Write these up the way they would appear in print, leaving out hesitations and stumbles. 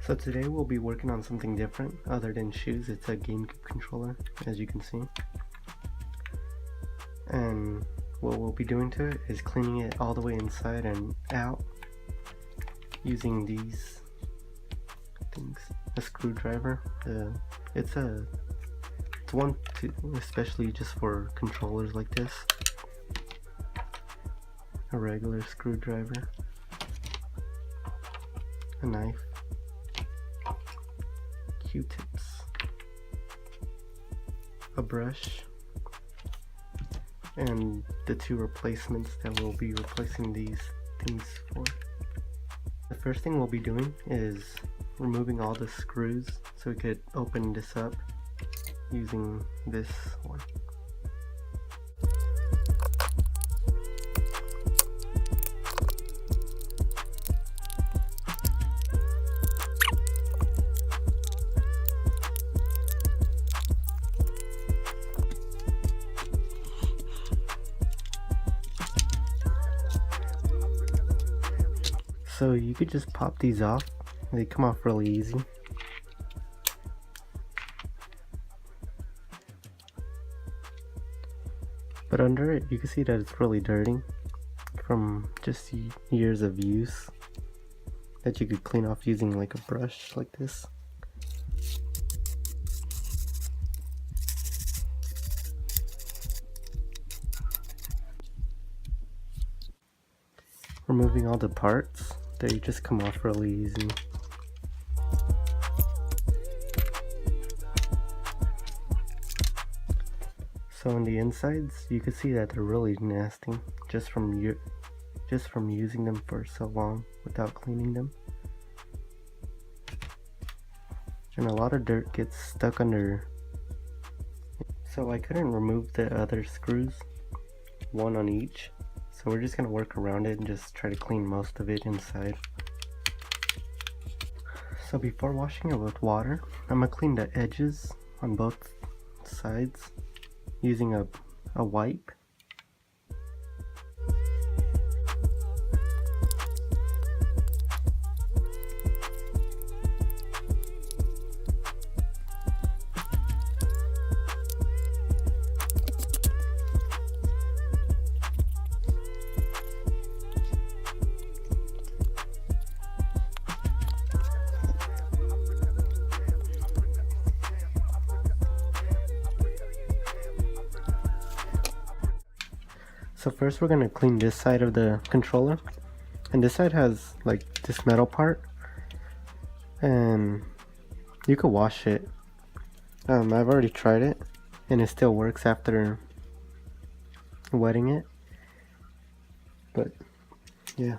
So today we'll be working on something different other than shoes. It's a Gamecube controller, as you can see. And what we'll be doing to it is cleaning it all the way inside and out using these things. A screwdriver. It's one to especially just for controllers like this. A regular screwdriver. A knife. Q-tips, a brush, and the two replacements that we'll be replacing these things for. The first thing we'll be doing is removing all the screws so we could open this up using this one. So you could just pop these off, they come off really easy. But under it you can see that it's really dirty from just years of use that you could clean off using like a brush like this. Removing all the parts, they just come off really easy. So on the insides, you can see that they're really nasty just from using them for so long without cleaning them. And a lot of dirt gets stuck under. So I couldn't remove the other screws, one on each. So we're just going to work around it and just try to clean most of it inside. So before washing it with water, I'm going to clean the edges on both sides using a wipe. So first we're going to clean this side of the controller, and this side has like this metal part, and you could wash it. I've already tried it and it still works after wetting it, but yeah.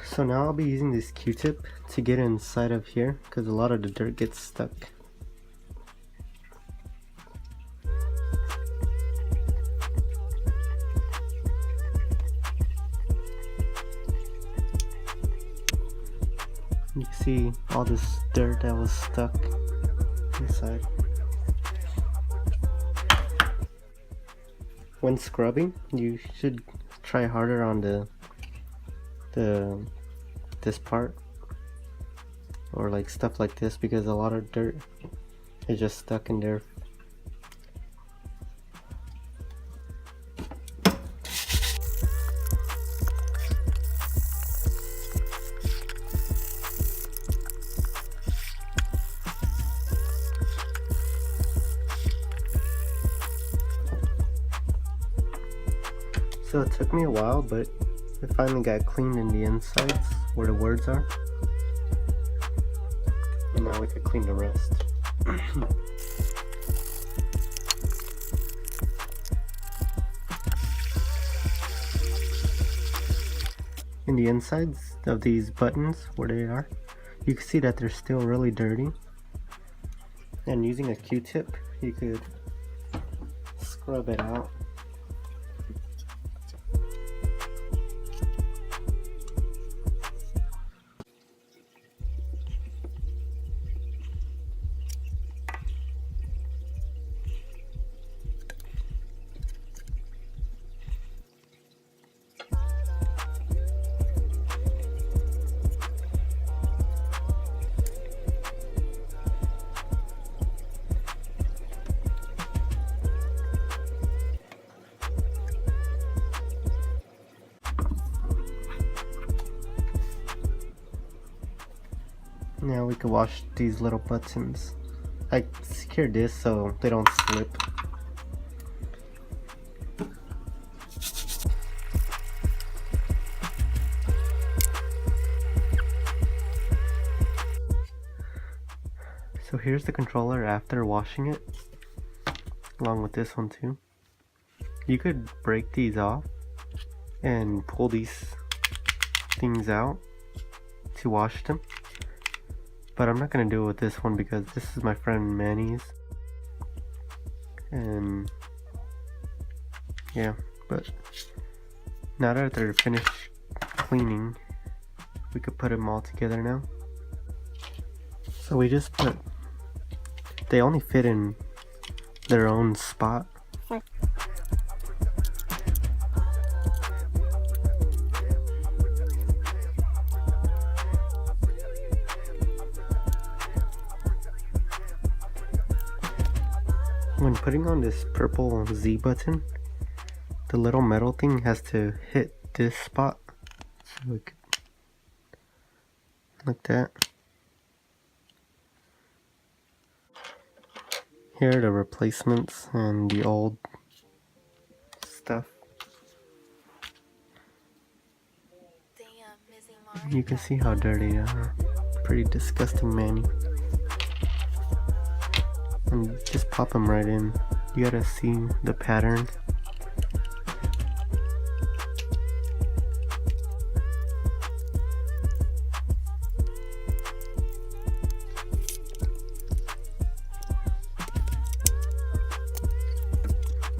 So now I'll be using this Q-tip to get inside of here because a lot of the dirt gets stuck. You can see all this dirt that was stuck inside. When scrubbing, you should try harder on this part or like stuff like this, because a lot of dirt is just stuck in there. So it took me a while, but it finally got cleaned in the insides where the words are. And now we could clean the rest. In the insides of these buttons, where they are, you can see that they're still really dirty. And using a Q-tip, you could scrub it out. we can wash these little buttons. I secured this so they don't slip. So here's the controller after washing it, along with this one too. You could break these off and pull these things out to wash them, but I'm not going to do it with this one because this is my friend Manny's, and yeah, but now that they're finished cleaning, we could put them all together now. So we just put, they only fit in their own spot. When putting on this purple Z button, the little metal thing has to hit this spot, so it could, like that. Here are the replacements and the old stuff. You can see how dirty they are. Pretty disgusting, Manny. And just pop them right in. You gotta see the pattern.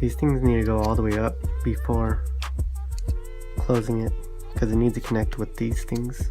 These things need to go all the way up before closing it, because it needs to connect with these things.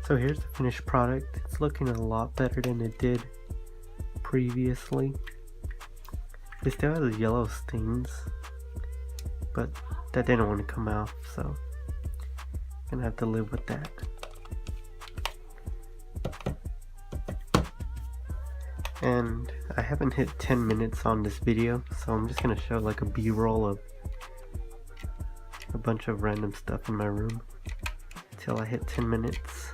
So here's the finished product. It's looking a lot better than it did previously. It still has yellow stains, but that didn't want to come out, so I'm gonna have to live with that. And I haven't hit 10 minutes on this video, so I'm just gonna show like a B-roll of a bunch of random stuff in my room until I hit 10 minutes.